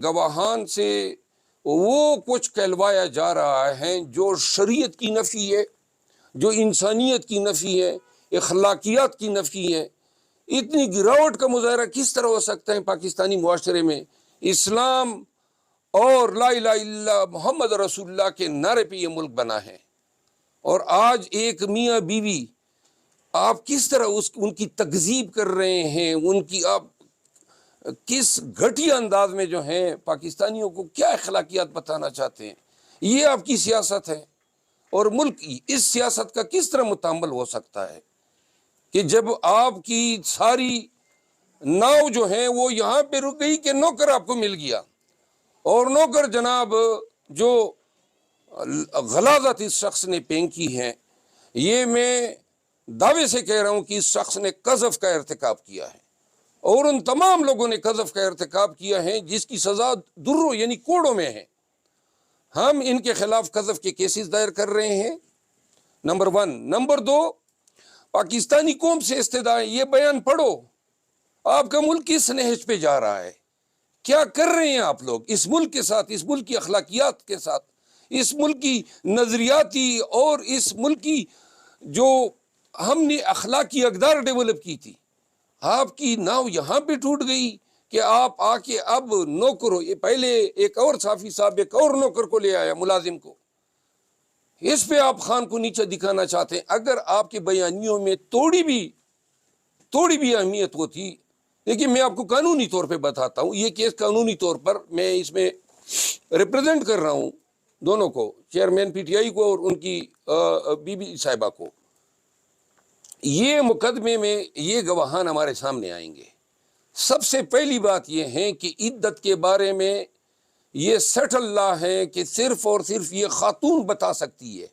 گواہان سے وہ کچھ کہلوایا جا رہا ہے جو شریعت کی نفی ہے، جو انسانیت کی نفی ہے، اخلاقیات کی نفی ہے۔ اتنی گراوٹ کا مظاہرہ کس طرح ہو سکتا ہے پاکستانی معاشرے میں؟ اسلام اور لا الہ الا اللہ محمد رسول اللہ کے نعرے پہ یہ ملک بنا ہے، اور آج ایک میاں بیوی آپ کس طرح ان کی تکذیب کر رہے ہیں، ان کی آپ کس گھٹیا انداز میں جو ہیں پاکستانیوں کو کیا اخلاقیات بتانا چاہتے ہیں۔ یہ آپ کی سیاست ہے، اور ملک اس سیاست کا کس طرح متعامل ہو سکتا ہے کہ جب آپ کی ساری ناؤ جو ہیں وہ یہاں پہ رک گئی کہ نوکر آپ کو مل گیا، اور نوکر جناب جو غلاظت اس شخص نے پھینکی ہے، یہ میں دعوے سے کہہ رہا ہوں کہ اس شخص نے قذف کا ارتکاب کیا ہے، اور ان تمام لوگوں نے قذف کا ارتکاب کیا ہے جس کی سزا دروں یعنی کوڑوں میں ہے۔ ہم ان کے خلاف قذف کے کیسز دائر کر رہے ہیں، نمبر 1۔ نمبر 2، پاکستانی قوم سے استدعا ہے، یہ بیان پڑھو، آپ کا ملک کس نہج پہ جا رہا ہے، کیا کر رہے ہیں آپ لوگ اس ملک کے ساتھ، اس ملک کی اخلاقیات کے ساتھ، اس ملک کی نظریاتی اور اس ملک کی جو ہم نے اخلاقی اقدار ڈیولپ کی تھی۔ آپ کی ناؤ یہاں پہ ٹوٹ گئی کہ آپ آ کے اب نوکر ہو۔ یہ پہلے ایک اور صافی صاحب ایک اور نوکر کو لے آیا، ملازم کو، اس پہ آپ خان کو نیچے دکھانا چاہتے ہیں۔ اگر آپ کے بیانیوں میں تھوڑی بھی اہمیت ہوتی، لیکن میں آپ کو قانونی طور پہ بتاتا ہوں، یہ کیس قانونی طور پر میں اس میں ریپریزنٹ کر رہا ہوں دونوں کو، چیئرمین پی ٹی آئی کو اور ان کی بی بی صاحبہ کو۔ یہ مقدمے میں یہ گواہان ہمارے سامنے آئیں گے۔ سب سے پہلی بات یہ ہے کہ عدت کے بارے میں یہ سیٹل لا ہے کہ صرف اور صرف یہ خاتون بتا سکتی ہے،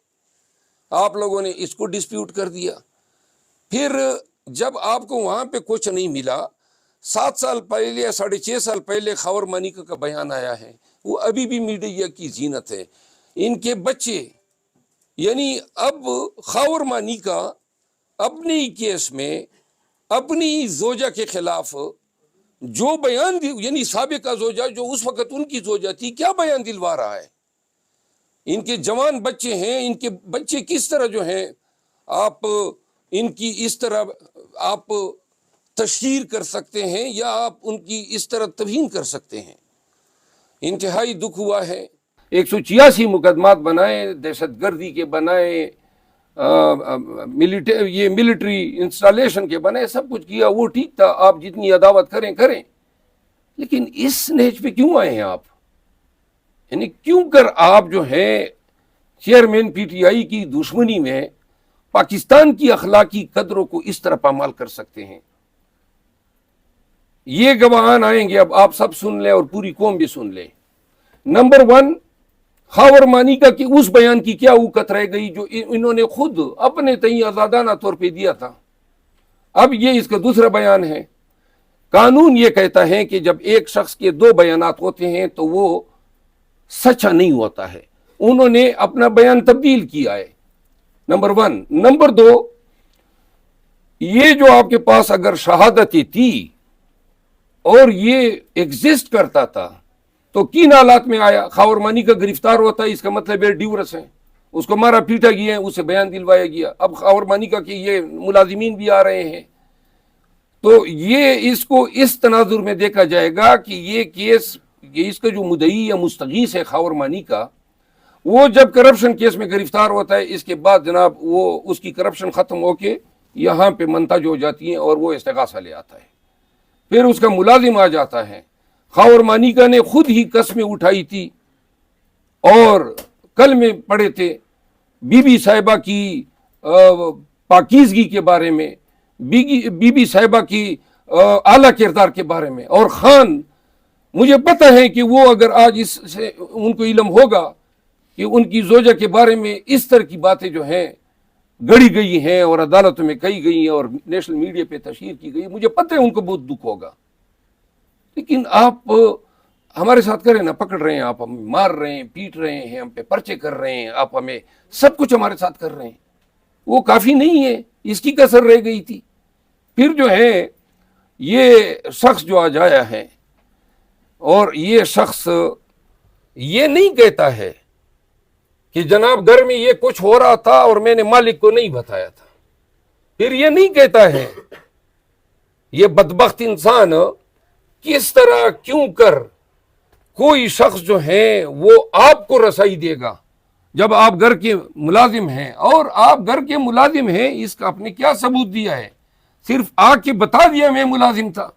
آپ لوگوں نے اس کو ڈسپیوٹ کر دیا۔ پھر جب آپ کو وہاں پہ کچھ نہیں ملا، 7 سال پہلے یا 6.5 سال پہلے خاور مانیکا کا بیان آیا ہے، وہ ابھی بھی میڈیا کی زینت ہے۔ ان کے بچے یعنی اب خاور مانیکا اپنی کیس میں اپنی زوجہ کے خلاف جو بیان یعنی سابقہ زوجہ جو اس وقت ان کی زوجہ تھی، کیا بیان دلوا رہا ہے؟ ان کے جوان بچے ہیں، ان کے بچے کس طرح جو ہیں آپ ان کی اس طرح آپ تشہیر کر سکتے ہیں یا آپ ان کی اس طرح توہین کر سکتے ہیں؟ انتہائی دکھ ہوا ہے۔ 186 مقدمات بنائے، دہشت گردی کے بنائے، یہ ملٹری انسٹالیشن کے بنائے، سب کچھ کیا، وہ ٹھیک تھا، آپ جتنی عداوت کریں، لیکن اس نہج پہ کیوں آئے ہیں آپ؟ یعنی کیوں کر آپ جو ہیں چیئرمین پی ٹی آئی کی دشمنی میں پاکستان کی اخلاقی قدروں کو اس طرح پامال کر سکتے ہیں؟ یہ گواہان آئیں گے، اب آپ سب سن لیں اور پوری قوم بھی سن لیں۔ نمبر 1، خاور مانیکا کی اس بیان کی کیا اوقت رہ گئی جو انہوں نے خود اپنے تئیں آزادانہ طور پہ دیا تھا؟ اب یہ اس کا دوسرا بیان ہے۔ قانون یہ کہتا ہے کہ جب ایک شخص کے 2 بیانات ہوتے ہیں تو وہ سچا نہیں ہوتا ہے، انہوں نے اپنا بیان تبدیل کیا ہے، نمبر 1۔ نمبر 2، یہ جو آپ کے پاس اگر شہادتیں تھی اور یہ ایگزسٹ کرتا تھا تو کن حالات میں آیا؟ خاور مانیکا گرفتار ہوتا ہے، اس کا مطلب ہے ڈیورس ہے، اس کو مارا پیٹا گیا ہے، اسے بیان دلوایا گیا، اب خاور مانیکا کے یہ ملازمین بھی آ رہے ہیں، تو یہ اس کو اس تناظر میں دیکھا جائے گا کہ یہ کیس، یہ اس کا جو مدعی یا مستغیث ہے خاور مانیکا، وہ جب کرپشن کیس میں گرفتار ہوتا ہے، اس کے بعد جناب وہ اس کی کرپشن ختم ہو کے یہاں پہ منتج ہو جاتی ہیں اور وہ استغاثہ لے آتا ہے، پھر اس کا ملازم آ جاتا ہے۔ خاور مانیکا نے خود ہی قسمیں اٹھائی تھی، اور کل میں پڑھے تھے بی بی صاحبہ کی پاکیزگی کے بارے میں، بی بی صاحبہ کی اعلیٰ کردار کے بارے میں، اور خان مجھے پتہ ہے کہ وہ اگر آج اس سے ان کو علم ہوگا کہ ان کی زوجہ کے بارے میں اس طرح کی باتیں جو ہیں گڑی گئی ہیں اور عدالتوں میں کہی گئی ہیں اور نیشنل میڈیا پہ تشہیر کی گئی، مجھے پتہ ہے ان کو بہت دکھ ہوگا، لیکن آپ ہمارے ساتھ کریں نا، پکڑ رہے ہیں آپ، ہم مار رہے ہیں، پیٹ رہے ہیں، ہم پہ پرچے کر رہے ہیں، آپ ہمیں سب کچھ ہمارے ساتھ کر رہے ہیں، وہ کافی نہیں ہے، اس کی کسر رہ گئی تھی۔ پھر جو ہے یہ شخص جو آج آیا ہے، اور یہ شخص یہ نہیں کہتا ہے کہ جناب گھر میں یہ کچھ ہو رہا تھا اور میں نے مالک کو نہیں بتایا تھا، پھر یہ نہیں کہتا ہے، یہ بدبخت انسان کس طرح کیوں کر کوئی شخص جو ہے وہ آپ کو رسائی دے گا جب آپ گھر کے ملازم ہیں، اور آپ گھر کے ملازم ہیں، اس کا آپ نے کیا ثبوت دیا ہے؟ صرف آ کے بتا دیا میں ملازم تھا۔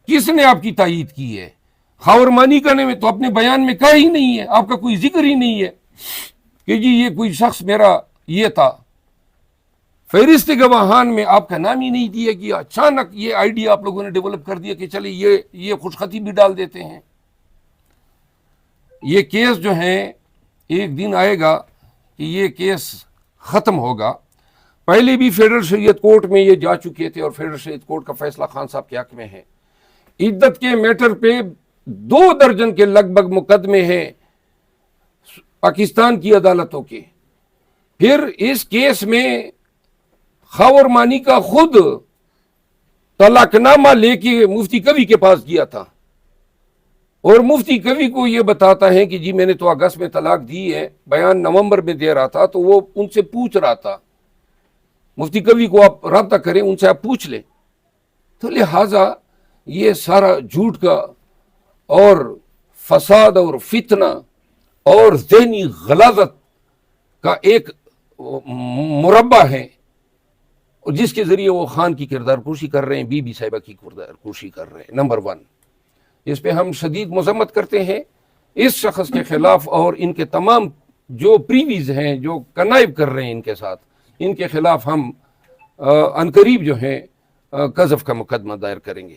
کس نے آپ کی تائید کی ہے؟ خاورمانی کرنے میں تو اپنے بیان میں کہا ہی نہیں ہے، آپ کا کوئی ذکر ہی نہیں ہے کہ جی یہ کوئی شخص میرا یہ تھا۔ فہرست گواہان میں آپ کا نام ہی نہیں دیا گیا، اچانک یہ آئیڈیا آپ لوگوں نے ڈیولپ کر دیا کہ چلے یہ خوشخطی بھی ڈال دیتے ہیں۔ یہ کیس جو ہے ایک دن آئے گا کہ یہ کیس ختم ہوگا۔ پہلے بھی فیڈرل شریعت کورٹ میں یہ جا چکے تھے اور فیڈرل شریعت کورٹ کا فیصلہ خان صاحب کے حق میں ہے۔ عدت کے میٹر پہ 2 درجن کے لگ بھگ مقدمے ہیں پاکستان کی عدالتوں کے۔ پھر اس کیس میں خاورمانی کا خود طلاق نامہ لے کے مفتی کبھی کے پاس گیا تھا، اور مفتی کبھی کو یہ بتاتا ہے کہ جی میں نے تو اگست میں طلاق دی ہے، بیان نومبر میں دے رہا تھا، تو وہ ان سے پوچھ رہا تھا، مفتی کبھی کو آپ رابطہ کریں، ان سے آپ پوچھ لیں۔ تو لہٰذا یہ سارا جھوٹ کا اور فساد اور فتنہ اور ذہنی غلاظت کا ایک مربع ہے، جس کے ذریعے وہ خان کی کردار کشی کر رہے ہیں، بی بی صاحبہ کی کردار کشی کر رہے ہیں۔ نمبر 1، اس پہ ہم شدید مذمت کرتے ہیں اس شخص کے خلاف، اور ان کے تمام جو پریویز ہیں جو کنائب کر رہے ہیں ان کے ساتھ، ان کے خلاف ہم عنقریب جو ہیں قذف کا مقدمہ دائر کریں گے۔